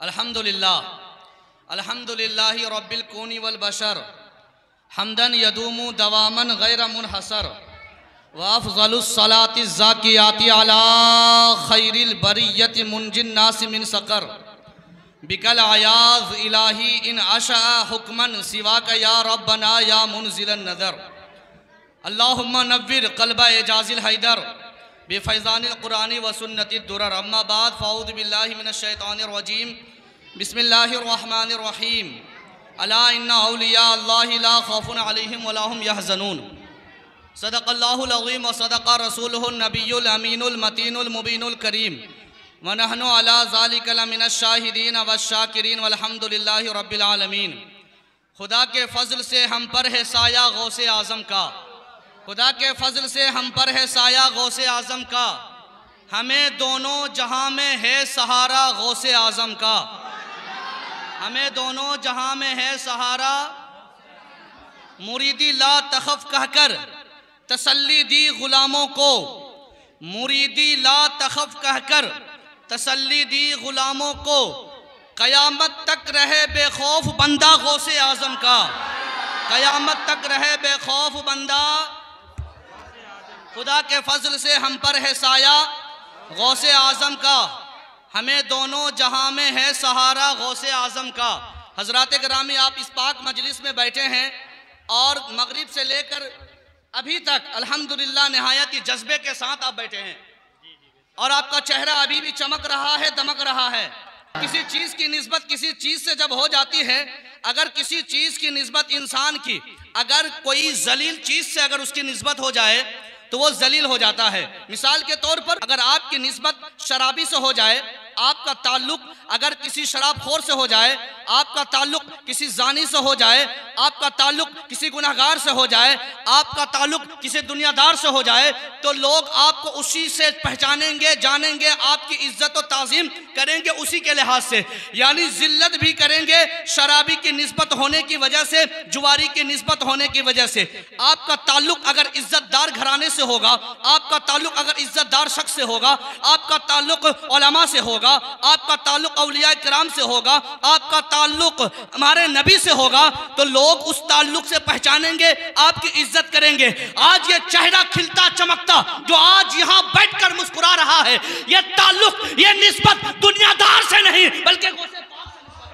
अल्हम्दुलिल्लाह अल्हम्दुलिल्लाहि रब्बिल कौनि वल बशर हम्दन यदूमु दवामन गैर मुनहसर व अफ़ज़लुस सलाति ज़ाकियाति अला खैरिल बरियति मुंजिन नास मिन सकर बिकल आयाज़ इलाही इन अशअ हुक्मन सिवाक या रब्बना या मुनज़िलन नज़र अल्लाहुम्मा नव्विर क़ल्ब एजाज़िल हैदर बेफ़ैज़ानिल क़ुरानी व सुन्नति दुरर अम्मा बाद फ़अऊज़ु बिल्लाहि मिनश शैतानिर रजीम बिस्मिल्लाहिर रहमानिर रहीम अला इन्ना औलिया अल्लाहि ला खौफुन अलैहिम वला हुम यहज़नून सदक़ल्लाहुल अज़ीम व सदक़ रसूलुहुन नबियुल अमीनुल मतीनुल मुबीनुल करीम व नहनु अला ज़ालिका लमिनश शाहिदीन वश शाकिरीन वल्हम्दुलिल्लाहि रब्बिल आलमीन। खुदा के फ़ज़ल से हम पर है साया गौसे आज़म का, खुदा के फ़ज़ल से हम पर है साया गौसे आज़म का, हमें दोनों जहां में है सहारा गौसे आज़म का, हमें दोनों जहां में है सहारा। मुरीदी ला तखफ कहकर तसल्ली दी गुलामों को, मुरीदी ला तखफ कहकर तसल्ली दी गुलामों को, क़यामत तक रहे बेखौफ बंदा गौसे आज़म का, क़यामत तक रहे बेखौफ बंदा। खुदा के फ़ज़ल से हम पर है साया गौसे आज़म का, हमें दोनों जहां में है सहारा गौसे आज़म का। हज़रात गिरामी, आप इस पाक मजलिस में बैठे हैं और मगरिब से लेकर अभी तक अल्हम्दुलिल्लाह निहायत ही जज्बे के साथ आप बैठे हैं और आपका चेहरा अभी भी चमक रहा है, दमक रहा है। किसी चीज़ की निस्बत किसी चीज़ से जब हो जाती है, अगर किसी चीज़ की निस्बत इंसान की, अगर कोई जलील चीज़ से अगर उसकी निस्बत हो जाए तो वो जलील हो जाता है। मिसाल के तौर पर अगर आपकी निस्बत शराबी से हो जाए, आपका ताल्लुक अगर किसी शराबखोर से हो जाए, आपका ताल्लुक किसी जानी से हो जाए, आपका ताल्लुक किसी गुनहगार से हो जाए, आपका ताल्लुक किसी दुनियादार से हो जाए, तो लोग आपको उसी से पहचानेंगे, जानेंगे, आपकी इज्जत और ताज़ीम करेंगे उसी के लिहाज से, यानी जिल्लत भी करेंगे शराबी की निस्बत होने की वजह से, जुआरी की निस्बत होने की वजह से। आपका ताल्लुक अगर इज्जतदार घराने से होगा, आपका ताल्लुक अगर इज्जतदार शख्स से होगा, आपका ताल्लुक उलमा से होगा, आपका ताल्लुक औलिया किराम से होगा, आपका ताल्लुक हमारे नबी से होगा, तो लोग उस ताल्लुक से पहचानेंगे, आपकी इज्जत करेंगे। आज ये चेहरा खिलता चमकता जो आज यहाँ बैठकर मुस्कुरा रहा है, ये ताल्लुक, ये निस्बत दुनियादार से नहीं बल्कि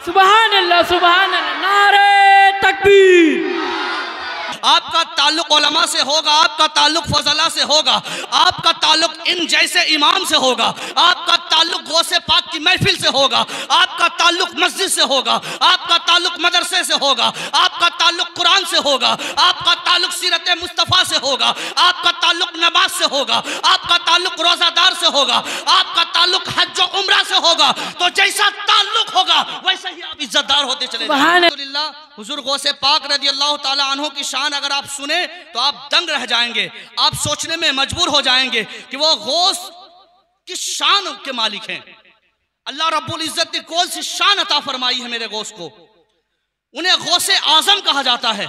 सुभान अल्लाह, सुभान अल्लाह, नारे तकबीर। आपका ताल्लुक उलमा से होगा, आपका ताल्लुक फजला से होगा, आपका ताल्लुक इन जैसे इमाम से होगा, आपका ताल्लुक गौसे पाक की महफिल से होगा, आपका ताल्लुक मस्जिद से होगा, आपका ताल्लुक मदरसे से होगा, आपका ताल्लुक कुरान से होगा, आपका ताल्लुक सीरत मुस्तफ़ा से होगा, आपका ताल्लुक नमाज से होगा, आपका ताल्लुक रोज़ादार से होगा, आपका ताल्लुक हज व उम्रा से होगा। तो जैसा ताल्लुक होगा वैसा ही आप इज्जतदार होते चले जाएंगे। हुजूर गौसे पाक रज़ी अल्लाह ताला अन्हु की शान अगर आप सुने तो आप दंग रह जाएंगे, आप सोचने में मजबूर हो जाएंगे कि वो गौस किस शान के मालिक हैं। अल्लाह रब्बुल इज्जत ने कौन सी शान अता फरमाई है मेरे गौस को। उन्हें गौसे आजम कहा जाता है,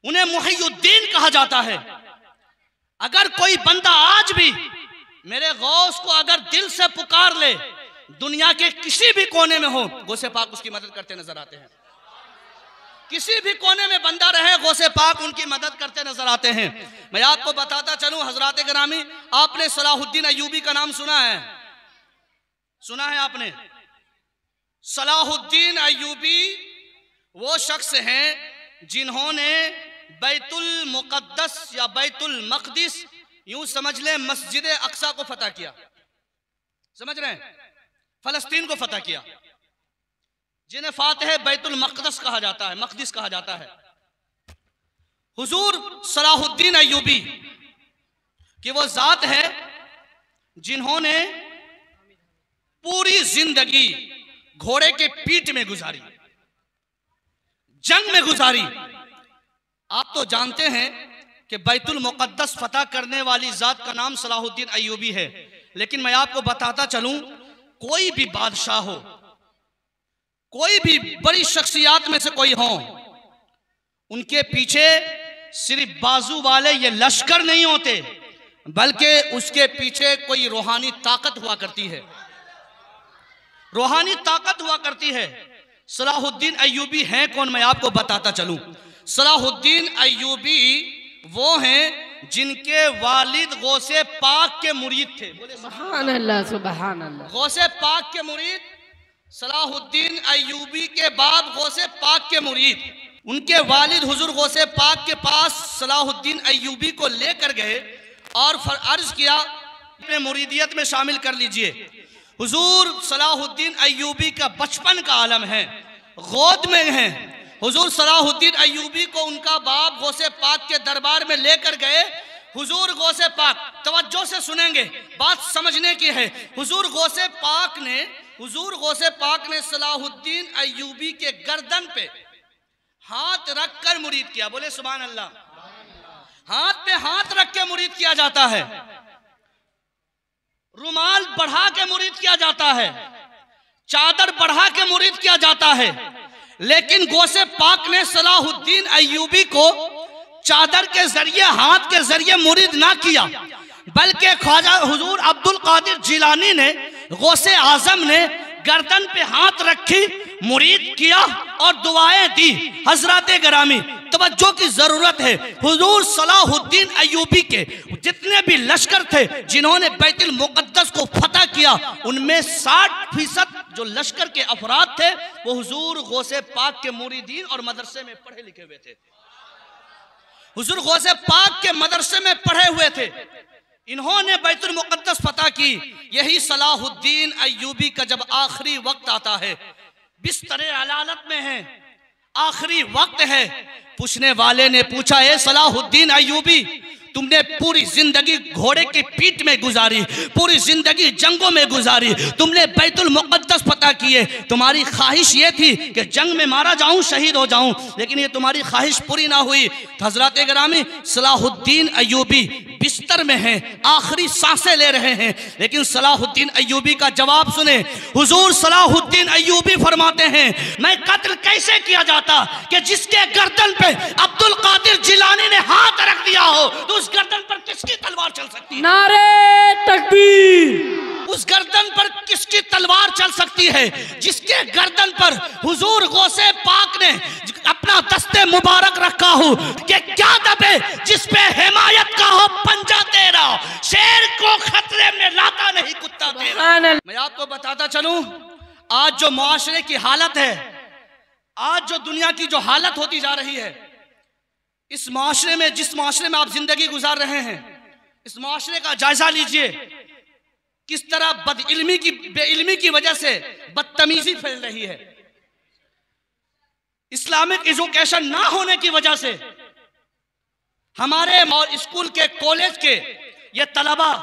उन्हें मुहियुद्दीन कहा जाता है। अगर कोई बंदा आज भी मेरे गौस को अगर दिल से पुकार ले, दुनिया के किसी भी कोने में हो, गौसे पाक उसकी मदद करते नजर आते हैं। किसी भी कोने में बंदा रहे, गौसे पाक उनकी मदद करते नजर आते हैं। मैं आपको बताता चलूं हजरात गिरामी, आपने सलाहुद्दीन अय्यूबी का नाम सुना है? सुना है आपने? सलाहुद्दीन अय्यूबी वो शख्स हैं जिन्होंने बैतुल मुक़द्दस या बैतुल मक़दिस, यूं समझ लें मस्जिद अक्सा को फतह किया। समझ रहे हैं? फलस्तीन को फतह किया, जिन्हें फातिह बैतुल मक़दस कहा जाता है, मक़दिस कहा जाता है। हुजूर सलाहुद्दीन अय्यूबी कि वो जात है जिन्होंने पूरी जिंदगी घोड़े के पीठ में गुजारी, जंग में गुजारी। आप तो जानते हैं कि बैतुल मुक़द्दस फतह करने वाली जात का नाम सलाहुद्दीन अय्यूबी है, लेकिन मैं आपको बताता चलूं, कोई भी बादशाह हो, कोई भी बड़ी शख्सियत में से कोई हो, उनके पीछे सिर्फ बाजू वाले ये लश्कर नहीं होते, बल्कि उसके पीछे कोई रूहानी ताकत हुआ करती है। रूहानी ताकत हुआ करती है। सलाहुद्दीन अय्यूबी हैं कौन, मैं आपको बताता चलूं। सलाहुद्दीन अय्यूबी वो हैं जिनके वालिद गौसे पाक के मुरीद थे। बोले सुभान अल्लाह, सुभान अल्लाह। गौसे पाक के मुरीद सलाहुद्दीन अय्यूबी के बाप गौसे पाक के मुरीद, उनके वालिद हुजूर गौसे पाक के पास सलाहुद्दीन अय्यूबी को लेकर गए और अर्ज किया अपने मुरीदियत में शामिल कर लीजिए। हुजूर सलाहुद्दीन अय्यूबी का बचपन का आलम है, गोद में हैं। हुजूर सलाहुद्दीन अय्यूबी को उनका बाप गौसे पाक के दरबार में लेकर गए। हुजूर गौसे पाक, तवज्जो से सुनेंगे, बात समझने की है। हुजूर गौसे पाक ने सलाहुद्दीन अय्यूबी के गर्दन पे हाथ रखकर मुरीद किया। बोले सुभान अल्लाह। हाथ पे हाथ रख के मुरीद किया जाता है, रुमाल बढ़ा के मुरीद किया जाता है, चादर बढ़ा के मुरीद किया जाता है। लेकिन गौसे पाक ने सलाहुद्दीन अय्यूबी को चादर के जरिए, हाथ के जरिए मुरीद ना किया, बल्कि ख्वाजा हुजूर अब्दुल कादिर जिलानी ने, गौसे आजम ने गर्दन पे हाथ रखी, मुरीद किया और दुआएं दी। हजरत गिरामी तवज्जो की जरूरत है। हुजूर सलाहुद्दीन अय्यूबी के जितने भी लश्कर थे जिन्होंने बैतुल मुक़द्दस को फतह किया, उनमें 60% जो लश्कर के अफराद थे वो हुजूर गौसे पाक के मुरीदीन और मदरसे में पढ़े लिखे हुए थे। हुजूर गौसे पाक के मदरसे में पढ़े हुए थे। इन्होंने बैतुल मुक़द्दस फतह की। यही सलाहुद्दीन अय्यूबी का जब आखिरी वक्त आता है, बिस्तरे अलालत में है, आखिरी वक्त है, पूछने वाले ने पूछा, ए सलाहुद्दीन अय्यूबी, तुमने पूरी जिंदगी घोड़े की पीठ में गुजारी, पूरी जिंदगी जंगों में गुजारी, तुमने बैतुल मुक़द्दस फतह किए, तुम्हारी ख्वाहिश ये थी कि जंग में मारा जाऊं, शहीद हो जाऊं, लेकिन ये तुम्हारी ख्वाहिश पूरी ना हुई। हजरत गिरामी सलाहुद्दीन अय्यूबी बिस्तर में हैं, आखिरी सांसें ले रहे हैं, लेकिन सलाहुद्दीन अय्यूबी का जवाब सुने। हुजूर सलाहुद्दीन अय्यूबी फरमाते हैं, मैं कत्ल कैसे किया जाता कि जिसके गर्दन पे अब्दुल कादिर जिलानी ने हाथ रख दिया हो, तो उस गर्दन पर किसकी तलवार चल सकती है? नारे तकबीर। उस गर्दन पर किसकी तलवार चल सकती है जिसके गर्दन पर हुजूर गौसे पाक ने अपना दस्ते मुबारक रखा हो कि क्या दबे जिस पे हिमायत का हो पंजा तेरा, शेर को खतरे में लाता नहीं कुत्ता तेरा। मैं आपको बताता चलूं, आज जो मुआशरे की हालत है, आज जो दुनिया की जो हालत होती जा रही है, इस माशरे में, जिस माशरे में आप जिंदगी गुजार रहे हैं, इस माशरे का जायजा लीजिए। किस तरह बेइल्मी की वजह से बदतमीजी फैल रही है, इस्लामिक एजुकेशन ना होने की वजह से हमारे और स्कूल के, कॉलेज के ये तलबा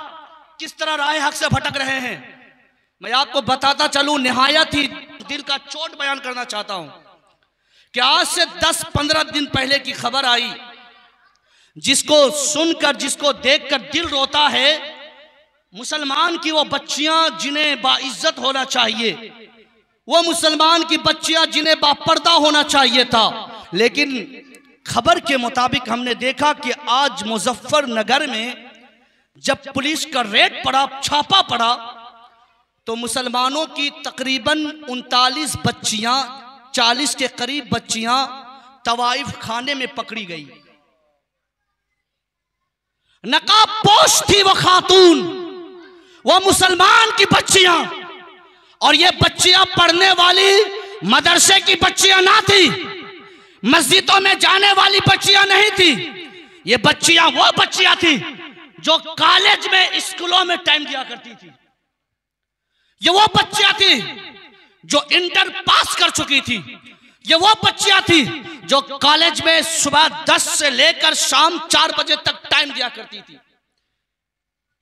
किस तरह राह हक से भटक रहे हैं। मैं आपको बताता चलूं, निहायत ही दिल का चोट बयान करना चाहता हूं कि आज से 10-15 दिन पहले की खबर आई, जिसको सुनकर, जिसको देखकर दिल रोता है। मुसलमान की वो बच्चियां जिन्हें बाइज्जत होना चाहिए, वो मुसलमान की बच्चियां जिन्हें बापर्दा होना चाहिए था, लेकिन खबर के मुताबिक हमने देखा कि आज मुजफ्फरनगर में जब पुलिस का रेड पड़ा, छापा पड़ा, तो मुसलमानों की तकरीबन 39 बच्चियां, 40 के करीब बच्चियां तवाइफ खाने में पकड़ी गई। नकाब पोश थी वो खातून, वो मुसलमान की बच्चियां, और ये बच्चियां पढ़ने वाली मदरसे की बच्चियां ना थी, मस्जिदों में जाने वाली बच्चियां नहीं थी। ये बच्चियां वो बच्चियां थी जो कॉलेज में, स्कूलों में टाइम दिया करती थी। ये वो बच्चियां थी जो इंटर पास कर चुकी थी। ये वो बच्चियां थी जो कॉलेज में सुबह 10 से लेकर शाम 4 बजे तक टाइम दिया करती थी।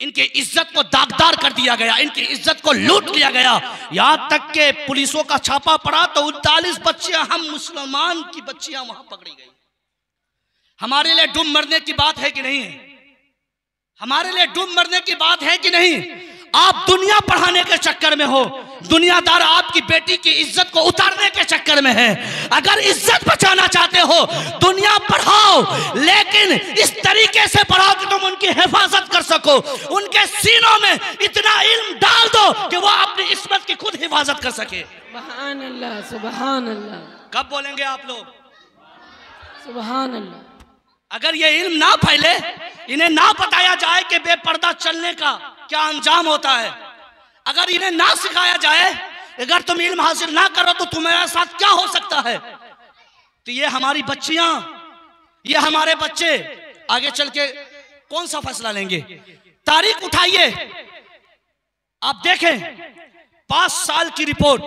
इनकी इज्जत को दागदार कर दिया गया, इनकी इज्जत को लूट लिया गया। यहां तक के पुलिसों का छापा पड़ा तो 39 बच्चियां, हम मुसलमान की बच्चियां वहां पकड़ी गई। हमारे लिए डूब मरने की बात है कि नहीं? हमारे लिए डूब मरने की बात है कि नहीं? आप दुनिया बढ़ाने के चक्कर में हो, दुनियादार आपकी बेटी की इज्जत को उतारने के चक्कर में है। अगर इज्जत बचाना चाहते हो, दुनिया बढ़ाओ, लेकिन इस तरीके से बढ़ाओ कि तुम उनकी हिफाजत कर सको। उनके सीनों में इतना इल्म डाल दो कि वो अपनी इस्मत की खुद हिफाजत कर सके। सुभान अल्लाह, सुभान अल्लाह। कब बोलेंगे आप लोग सुभान अल्लाह? अगर ये इल्म ना फैले, इन्हें ना बताया जाए कि बेपर्दा चलने का क्या अंजाम होता है, अगर इन्हें ना सिखाया जाए, अगर तुम इल्म हासिल ना करो तो तुम्हारे साथ क्या हो सकता है, तो ये हमारी बच्चियां, ये हमारे बच्चे आगे चल के कौन सा फैसला लेंगे? तारीख उठाइए, आप देखें 5 साल की रिपोर्ट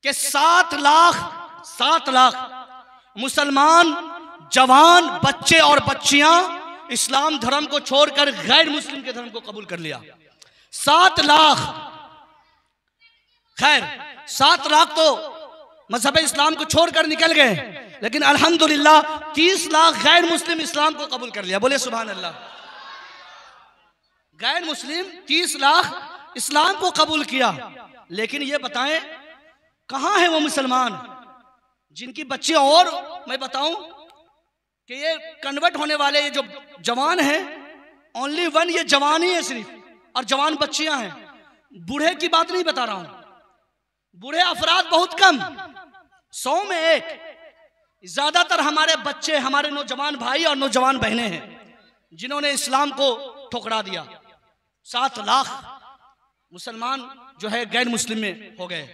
के 7 लाख मुसलमान जवान बच्चे और बच्चियां इस्लाम धर्म को छोड़कर गैर मुस्लिम के धर्म को कबूल कर लिया। 7 लाख। खैर 7 लाख तो मजहब इस्लाम को छोड़कर निकल गए, लेकिन अल्हम्दुलिल्लाह 30 लाख गैर मुस्लिम इस्लाम को कबूल कर लिया। बोले सुभान अल्लाह। गैर मुस्लिम 30 लाख इस्लाम को कबूल किया। लेकिन ये बताएं कहां है वो मुसलमान जिनकी बच्चियां, और मैं बताऊं कि ये कन्वर्ट होने वाले ये जो जवान हैं, ओनली 1 ये जवान ही है सिर्फ, और जवान बच्चियां हैं। बूढ़े की बात नहीं बता रहा हूं, बूढ़े अफराद बहुत कम, 100 में 1। ज्यादातर हमारे बच्चे, हमारे नौजवान भाई और नौजवान बहनें हैं जिन्होंने इस्लाम को ठुकरा दिया। 7 लाख मुसलमान जो है गैर मुस्लिम में हो गए।